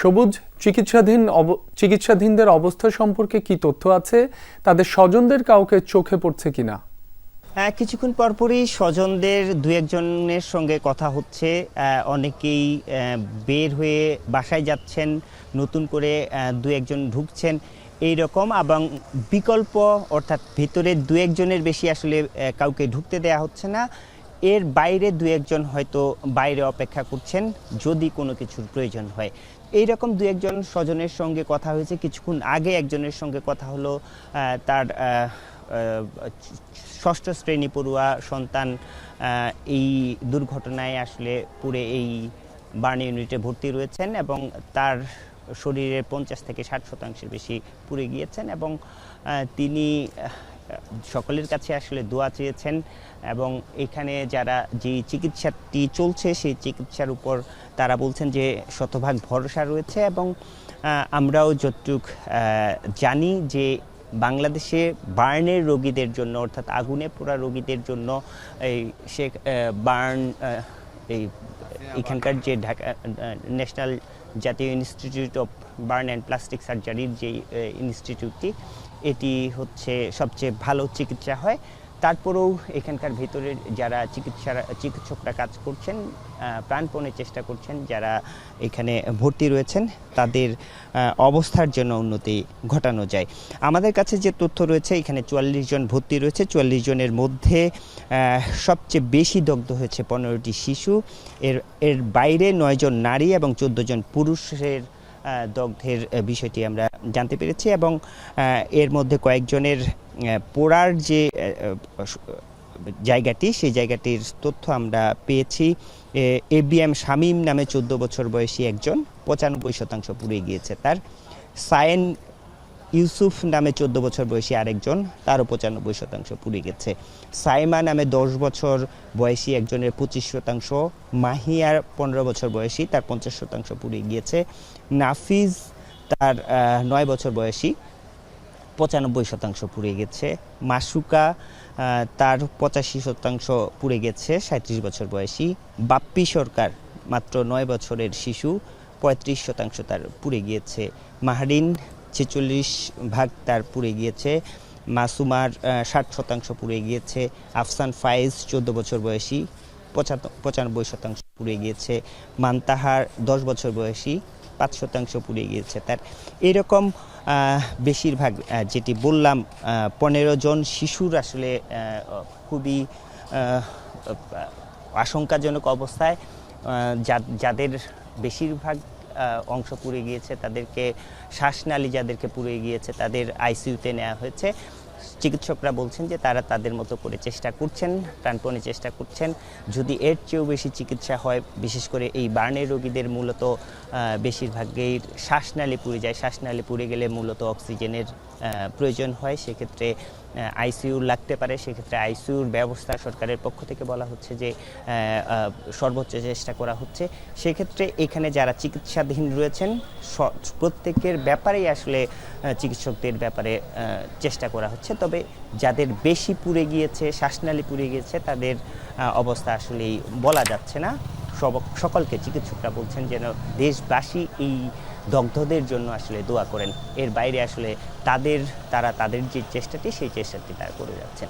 সবুজ চিকিৎসাধীনদের অবস্থা সম্পর্কে কি তথ্য আছে? তাদের স্বজনদের কাউকে চোখে পড়ছে কিনা? কিছুক্ষণ পরপরই স্বজনদের দু একজনের সঙ্গে কথা হচ্ছে। অনেকেই বের হয়ে বাসায় যাচ্ছেন, নতুন করে দু একজন ঢুকছেন এই রকম, এবং বিকল্প অর্থাৎ ভেতরে দু একজনের বেশি আসলে কাউকে ঢুকতে দেয়া হচ্ছে না। এর বাইরে দু একজন হয়তো বাইরে অপেক্ষা করছেন যদি কোনো কিছুর প্রয়োজন হয়। এই রকম দু একজন স্বজনের সঙ্গে কথা হয়েছে। কিছুক্ষণ আগে একজনের সঙ্গে কথা হলো, তার ষষ্ঠ শ্রেণী পড়ুয়া সন্তান এই দুর্ঘটনায় আসলে পুরে এই বার্ন ইউনিটে ভর্তি রয়েছেন এবং তার শরীরের 50 থেকে 60% বেশি পুড়ে গিয়েছেন এবং তিনি সকলের কাছে আসলে দোয়া চেয়েছেন এবং এখানে যারা যে চিকিৎসাটি চলছে সেই চিকিৎসার উপর তারা বলছেন যে শতভাগ ভরসা রয়েছে এবং আমরাও যতটুক জানি যে বাংলাদেশে বার্নের রোগীদের জন্য অর্থাৎ আগুনে পোড়া রোগীদের জন্য এই এখানকার যে ঢাকা ন্যাশনাল জাতীয় institute of burn and plastic সার্জারির যে ইনস্টিটিউটটি, এটি হচ্ছে সবচেয়ে ভালো চিকিৎসা হয়। তারপরেও এখানকার ভেতরে যারা চিকিৎসকরা কাজ করছেন প্রাণপণে চেষ্টা করছেন যারা এখানে ভর্তি রয়েছেন তাদের অবস্থার জন্য উন্নতি ঘটানো যায়। আমাদের কাছে যে তথ্য রয়েছে এখানে 44 জন ভর্তি রয়েছে। 44 জনের মধ্যে সবচেয়ে বেশি দগ্ধ হয়েছে 15টি শিশু। এর বাইরে 9 জন নারী এবং 14 জন পুরুষের দগ্ধের বিষয়টি আমরা জানতে পেরেছি এবং এর মধ্যে কয়েকজনের পোড়ার যে জায়গাটি সেই জায়গাটির তথ্য আমরা পেয়েছি। ABM শামীম নামে 14 বছর বয়সী একজন 95% পুড়ে গিয়েছে তার। সায়েন ইউসুফ নামে 14 বছর বয়সী আরেকজন, তারও 95% পুড়ে গেছে। সাইমা নামে 10 বছর বয়সী একজনের 25%, মাহিয়ার 15 বছর বয়সী তার 50% পুড়ে গিয়েছে। নাফিজ তার 9 বছর বয়সী 95% পুড়ে গেছে। মাসুকা তার 85% পুড়ে গেছে, 37 বছর বয়সী। বাপ্পি সরকার মাত্র 9 বছরের শিশু, 35% তার পুড়ে গিয়েছে। মাহরিন 46% তার পুড়ে গিয়েছে। মাসুমার 60% পুড়ে গিয়েছে। আফসান ফায়েজ 14 বছর বয়সী, 95% পুড়ে গিয়েছে। মান্তাহার 10 বছর বয়সী, 5% পুড়ে গিয়েছে তার। এরকম বেশিরভাগ যেটি বললাম 15 জন শিশুর আসলে খুবই আশঙ্কাজনক অবস্থায়, যাদের বেশিরভাগ অংশ পুড়ে গিয়েছে তাদেরকে শ্বাসনালী যাদেরকে পুড়ে গিয়েছে তাদের আইসিইউতে নেওয়া হয়েছে। চিকিৎসকরা বলছেন যে তারা তাদের মতো করে চেষ্টা করছেন, প্রাণপণে চেষ্টা করছেন। যদি এর চেয়েও বেশি চিকিৎসা হয়, বিশেষ করে এই বার্নের রোগীদের মূলত বেশিরভাগই শ্বাসনালী পুড়ে যায়। শ্বাসনালী পুড়ে গেলে মূলত অক্সিজেনের প্রয়োজন হয়, সেক্ষেত্রে আইসিইউ লাগতে পারে। সেক্ষেত্রে আইসিইউর ব্যবস্থা সরকারের পক্ষ থেকে বলা হচ্ছে যে সর্বোচ্চ চেষ্টা করা হচ্ছে। সেক্ষেত্রে এখানে যারা চিকিৎসাধীন রয়েছেন প্রত্যেকের ব্যাপারেই আসলে চিকিৎসকদের ব্যাপারে চেষ্টা করা হচ্ছে। তবে যাদের বেশি পুড়ে গিয়েছে, শ্বাসনালী পুড়ে গিয়েছে, তাদের অবস্থা আসলেই বলা যাচ্ছে না। সকলকে চিকিৎসকরা বলছেন যেন দেশবাসী এই দগ্ধদের জন্য আসলে দোয়া করেন। এর বাইরে আসলে তারা তাদের যে চেষ্টাটি সেই চেষ্টাটি তারা করে যাচ্ছেন।